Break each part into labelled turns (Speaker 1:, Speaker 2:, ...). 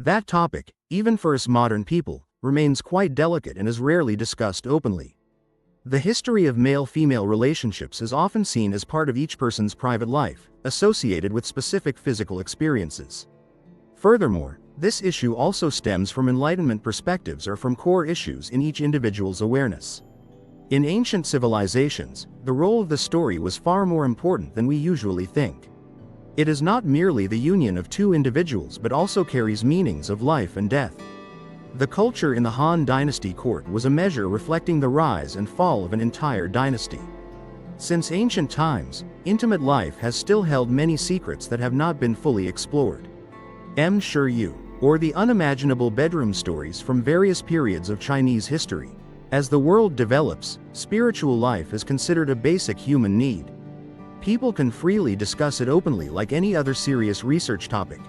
Speaker 1: That topic, even for us modern people, remains quite delicate and is rarely discussed openly. The history of male-female relationships is often seen as part of each person's private life, associated with specific physical experiences. Furthermore, this issue also stems from Enlightenment perspectives or from core issues in each individual's awareness. In ancient civilizations, the role of the story was far more important than we usually think. It is not merely the union of two individuals but also carries meanings of life and death. The culture in the Han Dynasty court was a measure reflecting the rise and fall of an entire dynasty. Since ancient times, intimate life has still held many secrets that have not been fully explored. Sure you, or the unimaginable bedroom stories from various periods of Chinese history. As the world develops, spiritual life is considered a basic human need. People can freely discuss it openly like any other serious research topic.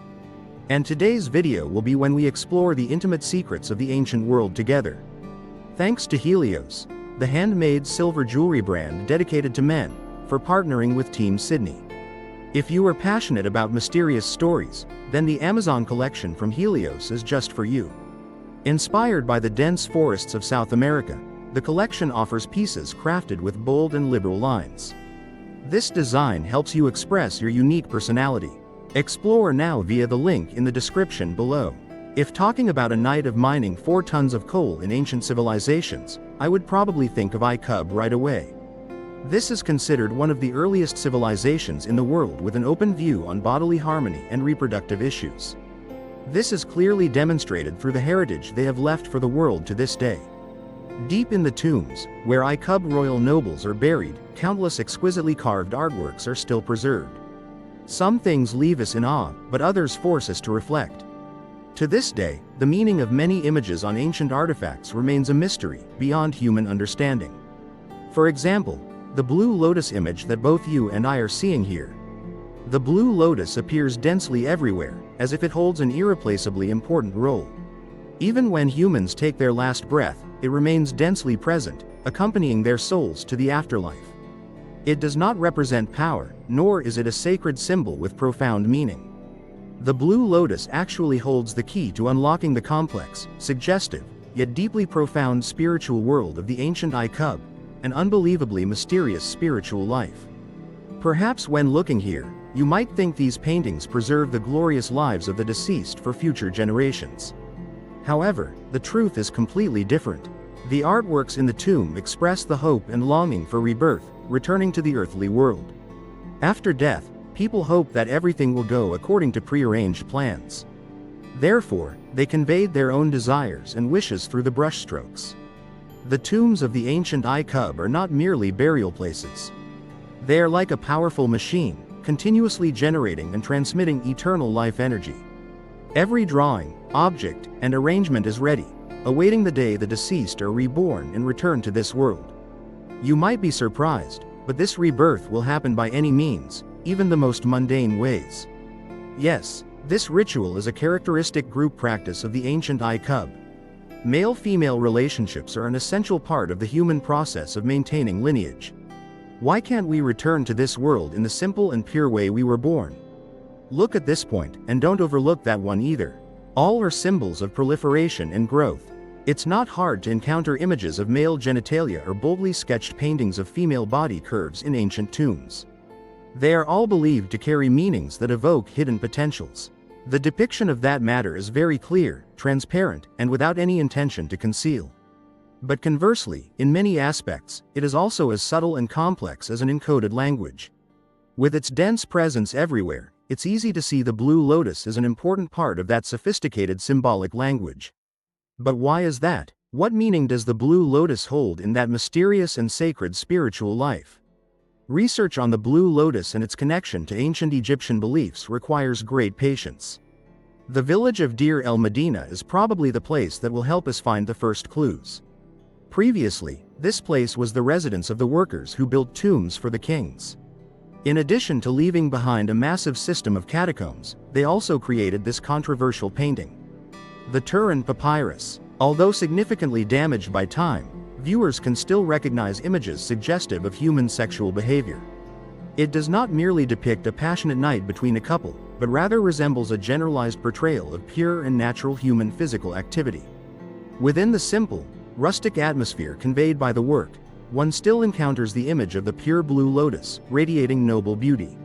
Speaker 1: And today's video will be when we explore the intimate secrets of the ancient world together. Thanks to Helios, the handmade silver jewelry brand dedicated to men, for partnering with Team Sydney. If you are passionate about mysterious stories, then the Amazon collection from Helios is just for you. Inspired by the dense forests of South America, the collection offers pieces crafted with bold and liberal lines. This design helps you express your unique personality. Explore now via the link in the description below. If talking about a night of mining 4 tons of coal in ancient civilizations, I would probably think of iCub right away. This is considered one of the earliest civilizations in the world with an open view on bodily harmony and reproductive issues. This is clearly demonstrated through the heritage they have left for the world to this day. Deep in the tombs, where iCub royal nobles are buried, countless exquisitely carved artworks are still preserved. Some things leave us in awe, but others force us to reflect. To this day, the meaning of many images on ancient artifacts remains a mystery, beyond human understanding. For example, the blue lotus image that both you and I are seeing here. The blue lotus appears densely everywhere, as if it holds an irreplaceably important role. Even when humans take their last breath, it remains densely present, accompanying their souls to the afterlife. It does not represent power, nor is it a sacred symbol with profound meaning. The blue lotus actually holds the key to unlocking the complex, suggestive, yet deeply profound spiritual world of the ancient iCub, an unbelievably mysterious spiritual life. Perhaps when looking here, you might think these paintings preserve the glorious lives of the deceased for future generations. However, the truth is completely different. The artworks in the tomb express the hope and longing for rebirth, returning to the earthly world. After death, people hope that everything will go according to prearranged plans. Therefore, they conveyed their own desires and wishes through the brushstrokes. The tombs of the ancient iCub are not merely burial places. They are like a powerful machine, continuously generating and transmitting eternal life energy. Every drawing, object, and arrangement is ready, awaiting the day the deceased are reborn and return to this world. You might be surprised, but this rebirth will happen by any means, even the most mundane ways. Yes, this ritual is a characteristic group practice of the ancient iCub. Male-female relationships are an essential part of the human process of maintaining lineage. Why can't we return to this world in the simple and pure way we were born? Look at this point, and don't overlook that one either. All are symbols of proliferation and growth. It's not hard to encounter images of male genitalia or boldly sketched paintings of female body curves in ancient tombs. They are all believed to carry meanings that evoke hidden potentials. The depiction of that matter is very clear, transparent, and without any intention to conceal. But conversely, in many aspects, it is also as subtle and complex as an encoded language. With its dense presence everywhere, it's easy to see the blue lotus as an important part of that sophisticated symbolic language. But why is that? What meaning does the blue lotus hold in that mysterious and sacred spiritual life? Research on the blue lotus and its connection to ancient Egyptian beliefs requires great patience. The village of Deir el-Medina is probably the place that will help us find the first clues. Previously, this place was the residence of the workers who built tombs for the kings. In addition to leaving behind a massive system of catacombs, they also created this controversial painting. The Turin Papyrus. Although significantly damaged by time, viewers can still recognize images suggestive of human sexual behavior. It does not merely depict a passionate night between a couple, but rather resembles a generalized portrayal of pure and natural human physical activity. Within the simple, rustic atmosphere conveyed by the work, one still encounters the image of the pure blue lotus, radiating noble beauty.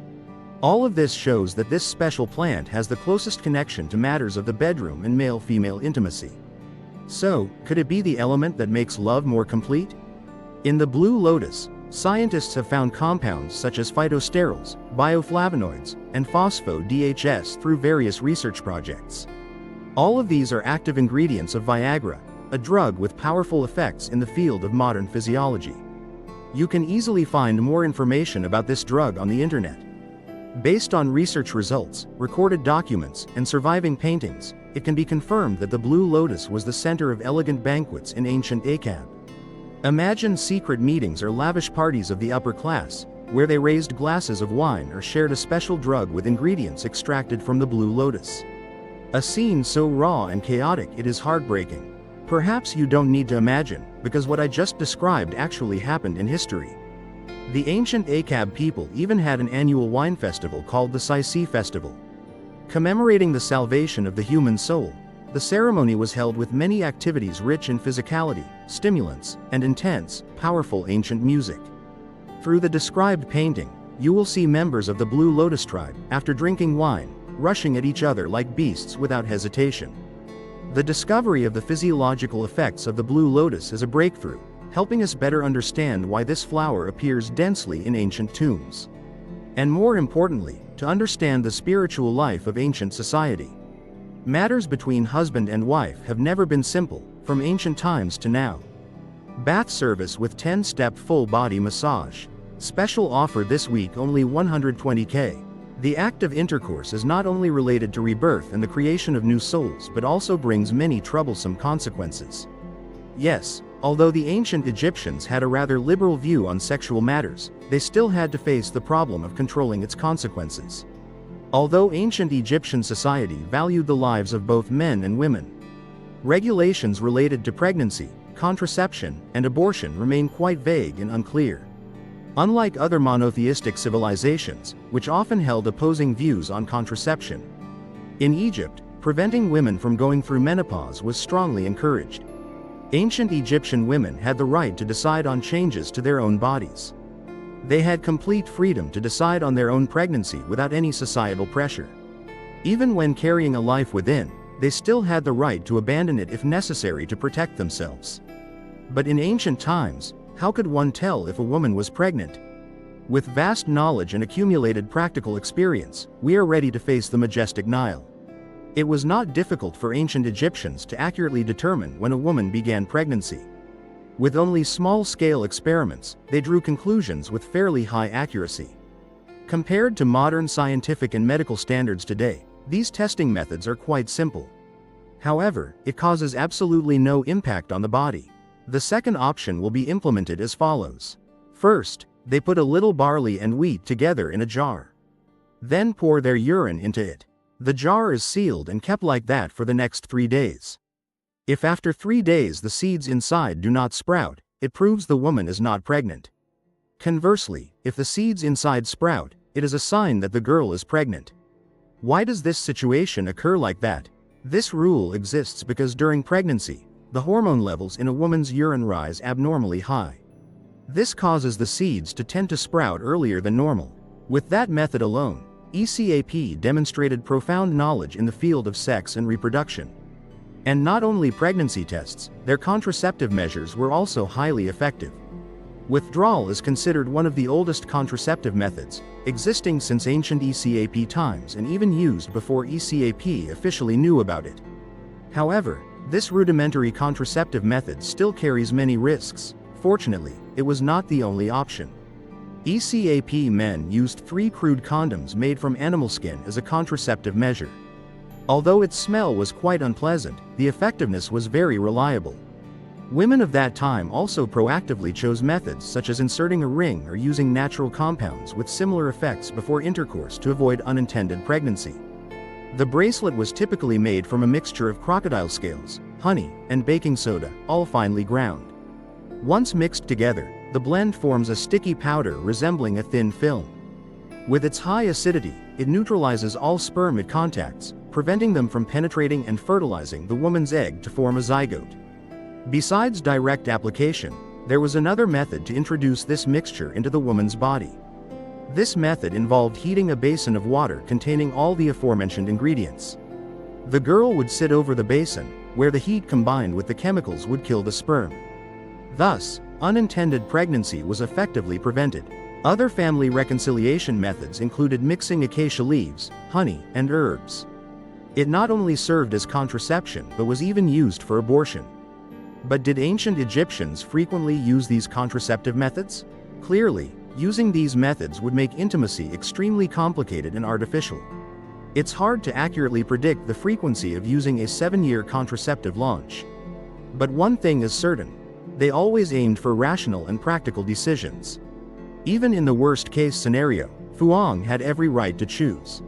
Speaker 1: All of this shows that this special plant has the closest connection to matters of the bedroom and male-female intimacy. So, could it be the element that makes love more complete? In the blue lotus, scientists have found compounds such as phytosterols, bioflavonoids, and phospho-DHS through various research projects. All of these are active ingredients of Viagra, a drug with powerful effects in the field of modern physiology. You can easily find more information about this drug on the internet. Based on research results, recorded documents, and surviving paintings, it can be confirmed that the blue lotus was the center of elegant banquets in ancient Akkad. Imagine secret meetings or lavish parties of the upper class, where they raised glasses of wine or shared a special drug with ingredients extracted from the blue lotus. A scene so raw and chaotic it is heartbreaking. Perhaps you don't need to imagine, because what I just described actually happened in history. The ancient Akkad people even had an annual wine festival called the Sisi Festival. Commemorating the salvation of the human soul, the ceremony was held with many activities rich in physicality, stimulants, and intense, powerful ancient music. Through the described painting, you will see members of the Blue Lotus tribe, after drinking wine, rushing at each other like beasts without hesitation. The discovery of the physiological effects of the blue lotus is a breakthrough, helping us better understand why this flower appears densely in ancient tombs. And more importantly, to understand the spiritual life of ancient society. Matters between husband and wife have never been simple, from ancient times to now. Bath service with 10-step full-body massage. Special offer this week, only 120K. The act of intercourse is not only related to rebirth and the creation of new souls but also brings many troublesome consequences. Yes, although the ancient Egyptians had a rather liberal view on sexual matters, they still had to face the problem of controlling its consequences. Although ancient Egyptian society valued the lives of both men and women, regulations related to pregnancy, contraception, and abortion remain quite vague and unclear. Unlike other monotheistic civilizations, which often held opposing views on contraception, in Egypt, preventing women from going through menopause was strongly encouraged. Ancient Egyptian women had the right to decide on changes to their own bodies. They had complete freedom to decide on their own pregnancy without any societal pressure. Even when carrying a life within, they still had the right to abandon it if necessary to protect themselves. But in ancient times, how could one tell if a woman was pregnant? With vast knowledge and accumulated practical experience, we are ready to face the majestic Nile. It was not difficult for ancient Egyptians to accurately determine when a woman began pregnancy. With only small-scale experiments, they drew conclusions with fairly high accuracy. Compared to modern scientific and medical standards today, these testing methods are quite simple. However, it causes absolutely no impact on the body. The second option will be implemented as follows. First, they put a little barley and wheat together in a jar. Then pour their urine into it. The jar is sealed and kept like that for the next 3 days. If after 3 days the seeds inside do not sprout, it proves the woman is not pregnant. Conversely, if the seeds inside sprout, it is a sign that the girl is pregnant. Why does this situation occur like that? This rule exists because during pregnancy, the hormone levels in a woman's urine rise abnormally high. This causes the seeds to tend to sprout earlier than normal. With that method alone, ECAP demonstrated profound knowledge in the field of sex and reproduction. And not only pregnancy tests, their contraceptive measures were also highly effective. Withdrawal is considered one of the oldest contraceptive methods, existing since ancient ECAP times and even used before ECAP officially knew about it. However, this rudimentary contraceptive method still carries many risks. Fortunately, it was not the only option. ECAP men used 3 crude condoms made from animal skin as a contraceptive measure. Although its smell was quite unpleasant, the effectiveness was very reliable. Women of that time also proactively chose methods such as inserting a ring or using natural compounds with similar effects before intercourse to avoid unintended pregnancy. The bracelet was typically made from a mixture of crocodile scales, honey, and baking soda, all finely ground. Once mixed together, the blend forms a sticky powder resembling a thin film. With its high acidity, it neutralizes all sperm it contacts, preventing them from penetrating and fertilizing the woman's egg to form a zygote. Besides direct application, there was another method to introduce this mixture into the woman's body. This method involved heating a basin of water containing all the aforementioned ingredients. The girl would sit over the basin, where the heat combined with the chemicals would kill the sperm. Thus, unintended pregnancy was effectively prevented. Other family reconciliation methods included mixing acacia leaves, honey, and herbs. It not only served as contraception but was even used for abortion. But did ancient Egyptians frequently use these contraceptive methods? Clearly, using these methods would make intimacy extremely complicated and artificial. It's hard to accurately predict the frequency of using a 7-year contraceptive launch. But one thing is certain: they always aimed for rational and practical decisions. Even in the worst-case scenario, Fuang had every right to choose.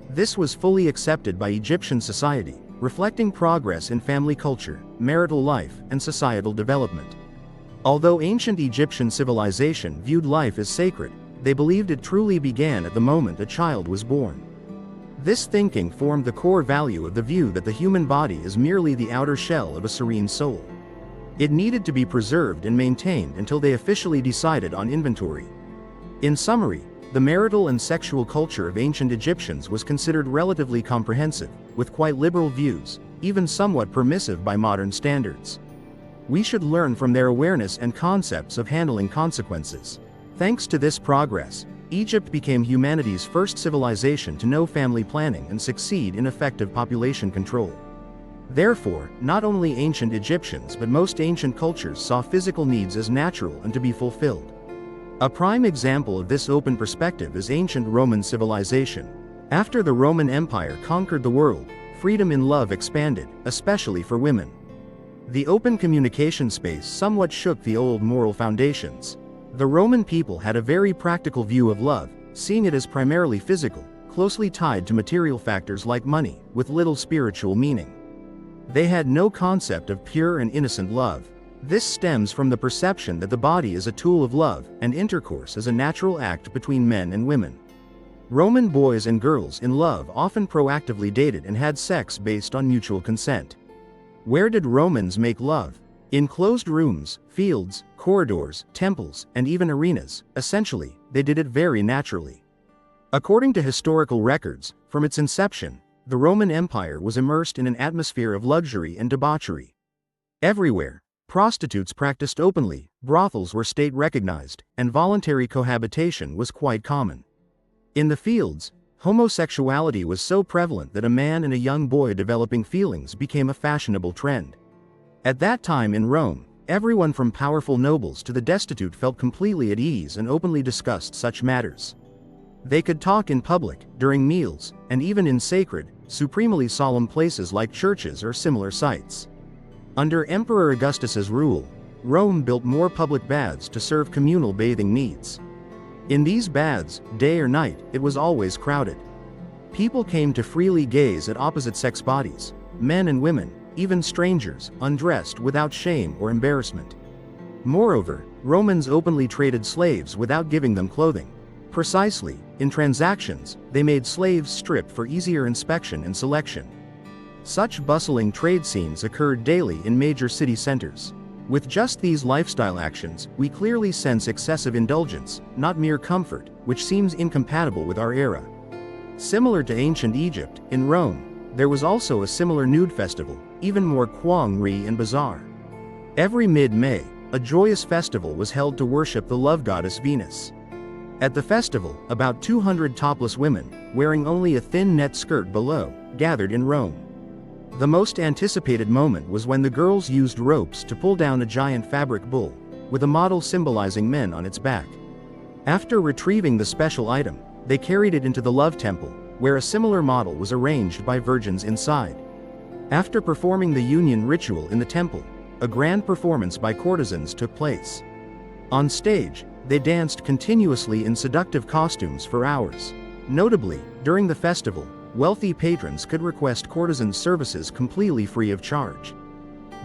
Speaker 1: This was fully accepted by Egyptian society, reflecting progress in family culture, marital life, and societal development. Although ancient Egyptian civilization viewed life as sacred, they believed it truly began at the moment a child was born. This thinking formed the core value of the view that the human body is merely the outer shell of a serene soul. It needed to be preserved and maintained until they officially decided on inventory. In summary, the marital and sexual culture of ancient Egyptians was considered relatively comprehensive, with quite liberal views, even somewhat permissive by modern standards. We should learn from their awareness and concepts of handling consequences. Thanks to this progress, Egypt became humanity's first civilization to know family planning and succeed in effective population control. Therefore, not only ancient Egyptians but most ancient cultures saw physical needs as natural and to be fulfilled. A prime example of this open perspective is ancient Roman civilization. After the Roman Empire conquered the world, freedom in love expanded, especially for women. The open communication space somewhat shook the old moral foundations. The Roman people had a very practical view of love, seeing it as primarily physical, closely tied to material factors like money, with little spiritual meaning. They had no concept of pure and innocent love. This stems from the perception that the body is a tool of love, and intercourse is a natural act between men and women. Roman boys and girls in love often proactively dated and had sex based on mutual consent. Where did Romans make love? In closed rooms, fields, corridors, temples, and even arenas. Essentially, they did it very naturally. According to historical records, from its inception, the Roman Empire was immersed in an atmosphere of luxury and debauchery. Everywhere, prostitutes practiced openly, brothels were state-recognized, and voluntary cohabitation was quite common. In the fields, homosexuality was so prevalent that a man and a young boy developing feelings became a fashionable trend. At that time in Rome, everyone from powerful nobles to the destitute felt completely at ease and openly discussed such matters. They could talk in public, during meals, and even in sacred, supremely solemn places like churches or similar sites. Under Emperor Augustus's rule, Rome built more public baths to serve communal bathing needs. In these baths, day or night, it was always crowded. People came to freely gaze at opposite-sex bodies, men and women, even strangers, undressed without shame or embarrassment. Moreover, Romans openly traded slaves without giving them clothing. Precisely, in transactions, they made slaves strip for easier inspection and selection. Such bustling trade scenes occurred daily in major city centers. With just these lifestyle actions, we clearly sense excessive indulgence, not mere comfort, which seems incompatible with our era. Similar to ancient Egypt, in Rome, there was also a similar nude festival, even more quang-ri and bizarre. Every mid-May, a joyous festival was held to worship the love goddess Venus. At the festival, about 200 topless women, wearing only a thin net skirt below, gathered in Rome. The most anticipated moment was when the girls used ropes to pull down a giant fabric bull, with a model symbolizing men on its back. After retrieving the special item, they carried it into the love temple, where a similar model was arranged by virgins inside. After performing the union ritual in the temple, a grand performance by courtesans took place. On stage, they danced continuously in seductive costumes for hours. Notably, during the festival, wealthy patrons could request courtesan services completely free of charge.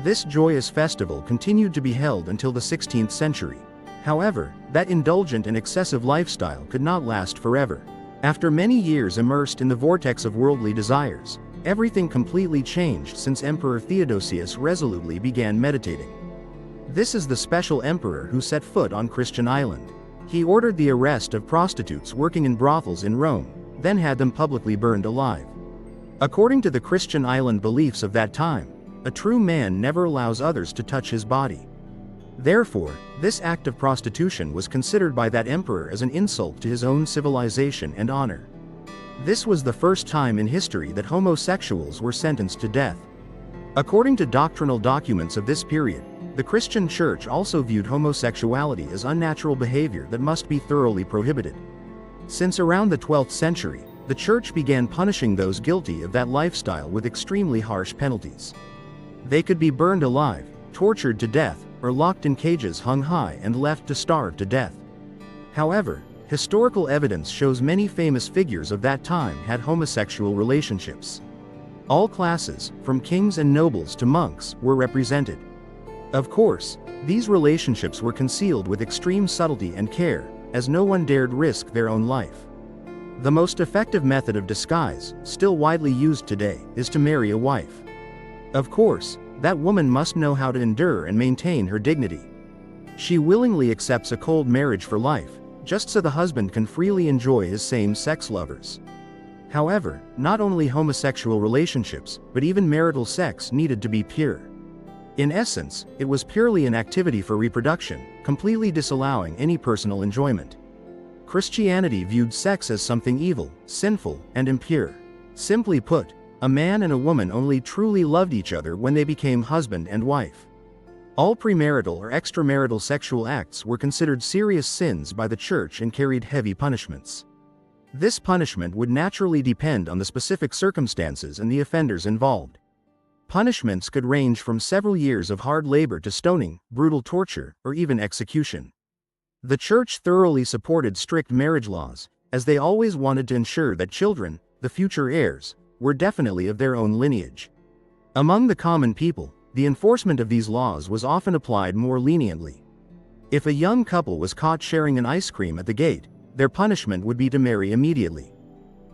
Speaker 1: This joyous festival continued to be held until the 16th century. However, that indulgent and excessive lifestyle could not last forever. After many years immersed in the vortex of worldly desires, everything completely changed since Emperor Theodosius resolutely began meditating. This is the special emperor who set foot on Christian island. He ordered the arrest of prostitutes working in brothels in Rome, then had them publicly burned alive. According to the Christian island beliefs of that time, a true man never allows others to touch his body. Therefore, this act of prostitution was considered by that emperor as an insult to his own civilization and honor. This was the first time in history that homosexuals were sentenced to death. According to doctrinal documents of this period, the Christian Church also viewed homosexuality as unnatural behavior that must be thoroughly prohibited. Since around the 12th century, the Church began punishing those guilty of that lifestyle with extremely harsh penalties. They could be burned alive, tortured to death, or locked in cages hung high and left to starve to death. However, historical evidence shows many famous figures of that time had homosexual relationships. All classes, from kings and nobles to monks, were represented. Of course, these relationships were concealed with extreme subtlety and care, as no one dared risk their own life. The most effective method of disguise, still widely used today, is to marry a wife. Of course, that woman must know how to endure and maintain her dignity. She willingly accepts a cold marriage for life, just so the husband can freely enjoy his same-sex lovers. However, not only homosexual relationships, but even marital sex needed to be pure. In essence, it was purely an activity for reproduction, completely disallowing any personal enjoyment. Christianity viewed sex as something evil, sinful, and impure. Simply put, a man and a woman only truly loved each other when they became husband and wife. All premarital or extramarital sexual acts were considered serious sins by the Church and carried heavy punishments. This punishment would naturally depend on the specific circumstances and the offenders involved. Punishments could range from several years of hard labor to stoning, brutal torture, or even execution. The Church thoroughly supported strict marriage laws, as they always wanted to ensure that children, the future heirs, were definitely of their own lineage. Among the common people, the enforcement of these laws was often applied more leniently. If a young couple was caught sharing an ice cream at the gate, their punishment would be to marry immediately.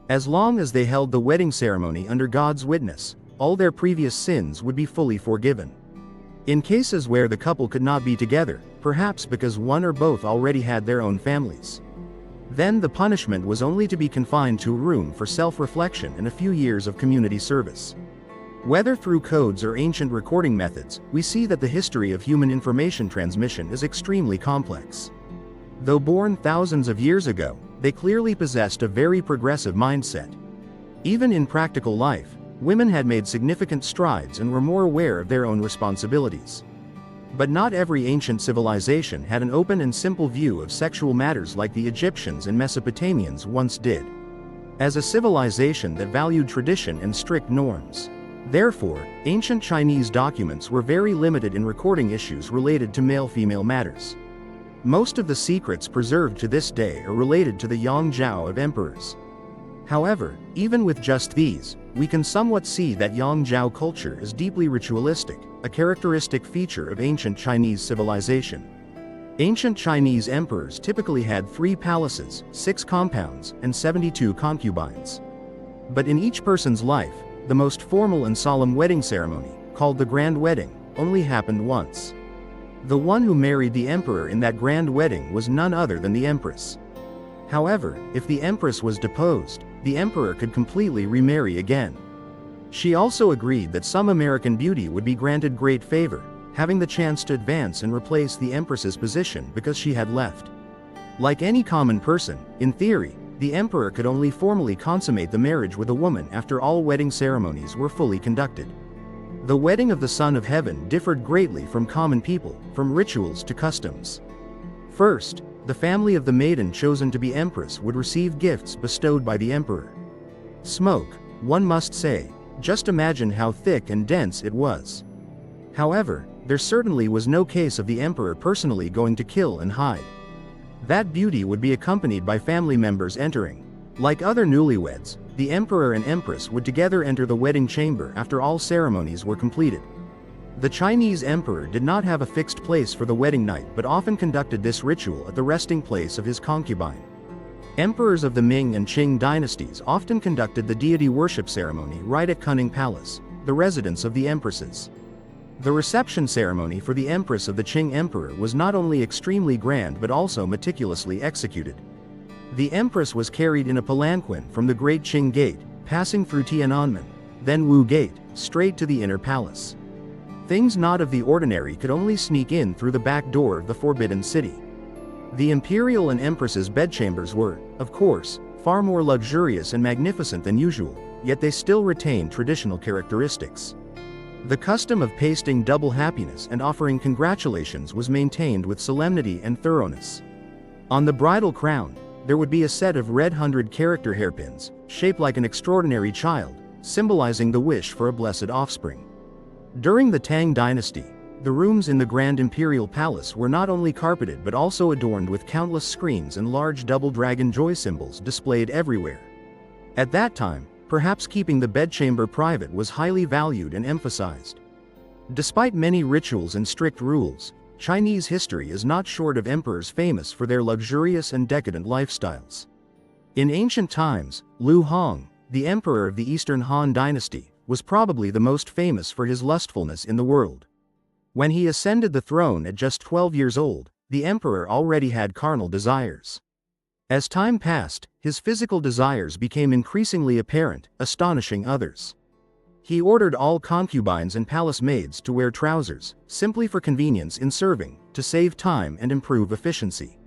Speaker 1: As long as they held the wedding ceremony under God's witness, all their previous sins would be fully forgiven. In cases where the couple could not be together, perhaps because one or both already had their own families, then the punishment was only to be confined to a room for self-reflection and a few years of community service. Whether through codes or ancient recording methods, we see that the history of human information transmission is extremely complex. Though born thousands of years ago, they clearly possessed a very progressive mindset. Even in practical life, women had made significant strides and were more aware of their own responsibilities. But not every ancient civilization had an open and simple view of sexual matters like the Egyptians and Mesopotamians once did. As a civilization that valued tradition and strict norms, therefore, ancient Chinese documents were very limited in recording issues related to male-female matters. Most of the secrets preserved to this day are related to the Yangzhou of emperors. However, even with just these, we can somewhat see that Yangzhou culture is deeply ritualistic, a characteristic feature of ancient Chinese civilization. Ancient Chinese emperors typically had 3 palaces, 6 compounds, and 72 concubines. But in each person's life, the most formal and solemn wedding ceremony, called the Grand Wedding, only happened once. The one who married the emperor in that grand wedding was none other than the empress. However, if the empress was deposed, the emperor could completely remarry again. She also agreed that some American beauty would be granted great favor, having the chance to advance and replace the empress's position because she had left. Like any common person, in theory, the emperor could only formally consummate the marriage with a woman after all wedding ceremonies were fully conducted. The wedding of the Son of Heaven differed greatly from common people, from rituals to customs. First, the family of the maiden chosen to be empress would receive gifts bestowed by the emperor. Smoke, one must say, just imagine how thick and dense it was. However, there certainly was no case of the emperor personally going to kill and hide. That beauty would be accompanied by family members entering. Like other newlyweds, the emperor and empress would together enter the wedding chamber after all ceremonies were completed. The Chinese emperor did not have a fixed place for the wedding night but often conducted this ritual at the resting place of his concubine. Emperors of the Ming and Qing dynasties often conducted the deity worship ceremony right at Kunming Palace, the residence of the empresses. The reception ceremony for the empress of the Qing emperor was not only extremely grand but also meticulously executed. The empress was carried in a palanquin from the Great Qing Gate, passing through Tiananmen, then Wu Gate, straight to the inner palace. Things not of the ordinary could only sneak in through the back door of the Forbidden City. The imperial and empress's bedchambers were, of course, far more luxurious and magnificent than usual, yet they still retained traditional characteristics. The custom of pasting double happiness and offering congratulations was maintained with solemnity and thoroughness. On the bridal crown, there would be a set of red 100-character hairpins, shaped like an extraordinary child, symbolizing the wish for a blessed offspring. During the Tang dynasty, the rooms in the Grand Imperial Palace were not only carpeted but also adorned with countless screens and large double dragon joy symbols displayed everywhere. At that time, perhaps keeping the bedchamber private was highly valued and emphasized. Despite many rituals and strict rules, Chinese history is not short of emperors famous for their luxurious and decadent lifestyles. In ancient times, Liu Hong, the emperor of the Eastern Han dynasty, was probably the most famous for his lustfulness in the world. When he ascended the throne at just 12 years old, the emperor already had carnal desires. As time passed, his physical desires became increasingly apparent, astonishing others. He ordered all concubines and palace maids to wear trousers, simply for convenience in serving, to save time and improve efficiency.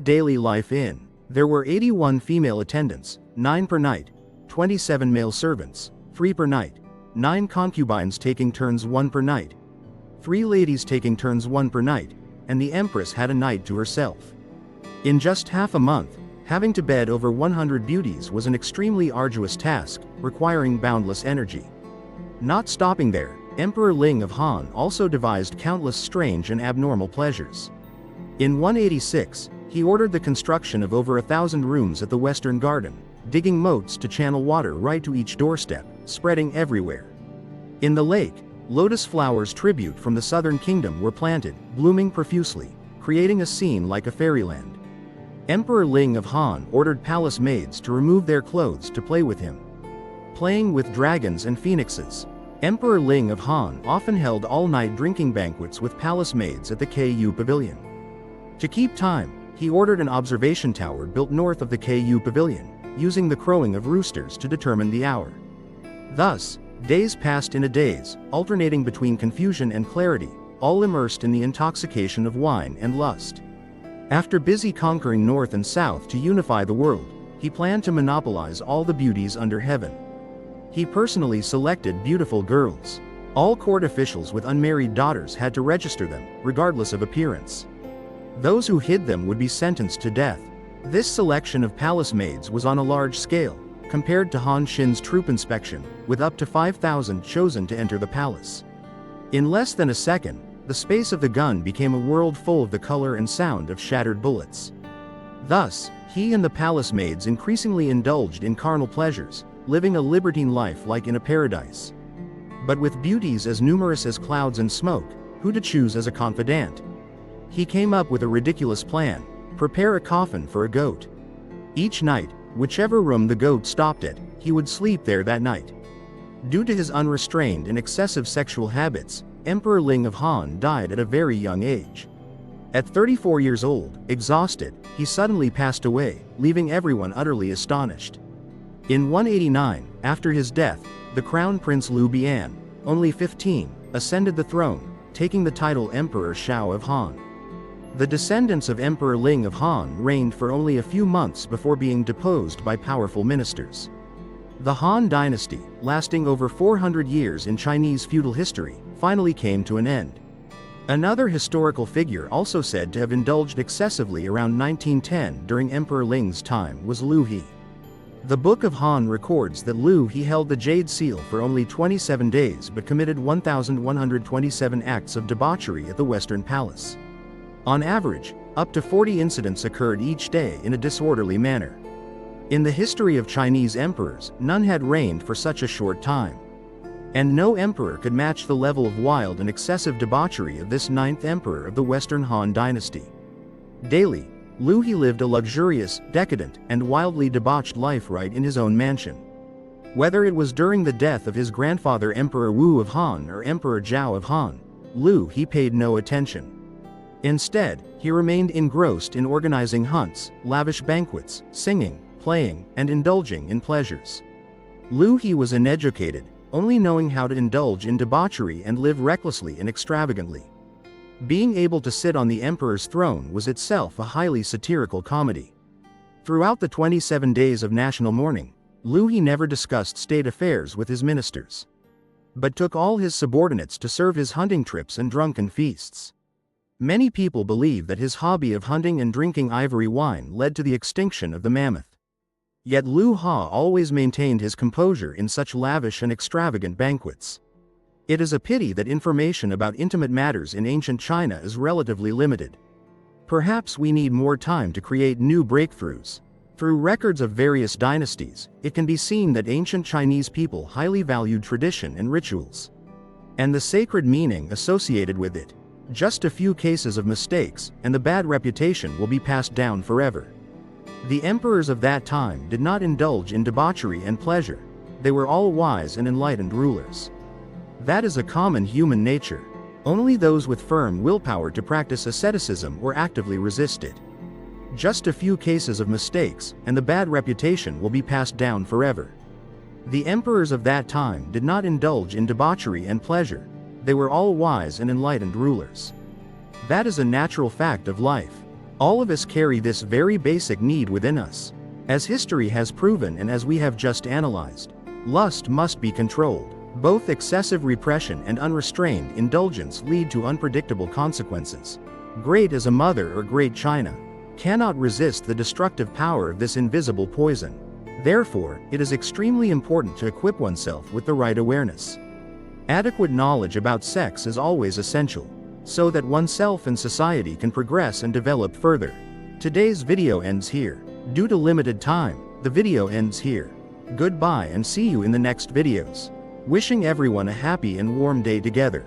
Speaker 1: Daily life in. There were 81 female attendants, 9 per night, 27 male servants, 3 per night, 9 concubines taking turns 1 per night, 3 ladies taking turns 1 per night, and the empress had a night to herself. In just half a month, having to bed over 100 beauties was an extremely arduous task, requiring boundless energy. Not stopping there, Emperor Ling of Han also devised countless strange and abnormal pleasures. In 186, he ordered the construction of over 1,000 rooms at the Western Garden, digging moats to channel water right to each doorstep, spreading everywhere. In the lake, lotus flowers tribute from the southern kingdom were planted, blooming profusely, creating a scene like a fairyland. Emperor Ling of Han ordered palace maids to remove their clothes to play with him. Playing with dragons and phoenixes. Emperor Ling of Han often held all-night drinking banquets with palace maids at the Ku Pavilion. To keep time, he ordered an observation tower built north of the Ku Pavilion, using the crowing of roosters to determine the hour. Thus, days passed in a daze, alternating between confusion and clarity, all immersed in the intoxication of wine and lust. After busy conquering north and south to unify the world, he planned to monopolize all the beauties under heaven. He personally selected beautiful girls. All court officials with unmarried daughters had to register them, regardless of appearance. Those who hid them would be sentenced to death. This selection of palace maids was on a large scale, compared to Han Xin's troop inspection, with up to 5,000 chosen to enter the palace. In less than a second, the space of the gun became a world full of the color and sound of shattered bullets. Thus, he and the palace maids increasingly indulged in carnal pleasures, living a libertine life like in a paradise. But with beauties as numerous as clouds and smoke, who to choose as a confidant? He came up with a ridiculous plan: prepare a coffin for a goat. Each night, whichever room the goat stopped at, he would sleep there that night. Due to his unrestrained and excessive sexual habits, Emperor Ling of Han died at a very young age. At 34 years old, exhausted, he suddenly passed away, leaving everyone utterly astonished. In 189, after his death, the Crown Prince Liu Bian, only 15, ascended the throne, taking the title Emperor Shao of Han. The descendants of Emperor Ling of Han reigned for only a few months before being deposed by powerful ministers. The Han dynasty, lasting over 400 years in Chinese feudal history, finally came to an end. Another historical figure also said to have indulged excessively around 1910 during Emperor Ling's time was Liu He. The Book of Han records that Liu He held the Jade Seal for only 27 days but committed 1,127 acts of debauchery at the Western Palace. On average, up to 40 incidents occurred each day in a disorderly manner. In the history of Chinese emperors, none had reigned for such a short time. And no emperor could match the level of wild and excessive debauchery of this ninth emperor of the Western Han dynasty. Daily, Liu He lived a luxurious, decadent, and wildly debauched life right in his own mansion. Whether it was during the death of his grandfather Emperor Wu of Han or Emperor Zhao of Han, Liu He paid no attention. Instead, he remained engrossed in organizing hunts, lavish banquets, singing, playing, and indulging in pleasures. Liu He was uneducated, only knowing how to indulge in debauchery and live recklessly and extravagantly. Being able to sit on the emperor's throne was itself a highly satirical comedy. Throughout the 27 days of national mourning, Liu He never discussed state affairs with his ministers, but took all his subordinates to serve his hunting trips and drunken feasts. Many people believe that his hobby of hunting and drinking ivory wine led to the extinction of the mammoth. Yet Liu He always maintained his composure in such lavish and extravagant banquets. It is a pity that information about intimate matters in ancient China is relatively limited. Perhaps we need more time to create new breakthroughs. Through records of various dynasties, it can be seen that ancient Chinese people highly valued tradition and rituals, and the sacred meaning associated with it. Just a few cases of mistakes, and the bad reputation will be passed down forever. The emperors of that time did not indulge in debauchery and pleasure. They were all wise and enlightened rulers. That is a common human nature. Only those with firm willpower to practice asceticism or actively resist it. Just a few cases of mistakes, and the bad reputation will be passed down forever. The emperors of that time did not indulge in debauchery and pleasure. They were all wise and enlightened rulers. That is a natural fact of life. All of us carry this very basic need within us. As history has proven and as we have just analyzed, lust must be controlled. Both excessive repression and unrestrained indulgence lead to unpredictable consequences. Great as a mother or great China cannot resist the destructive power of this invisible poison. Therefore, it is extremely important to equip oneself with the right awareness. Adequate knowledge about sex is always essential, so that oneself and society can progress and develop further. Today's video ends here. Due to limited time, the video ends here. Goodbye and see you in the next videos. Wishing everyone a happy and warm day together.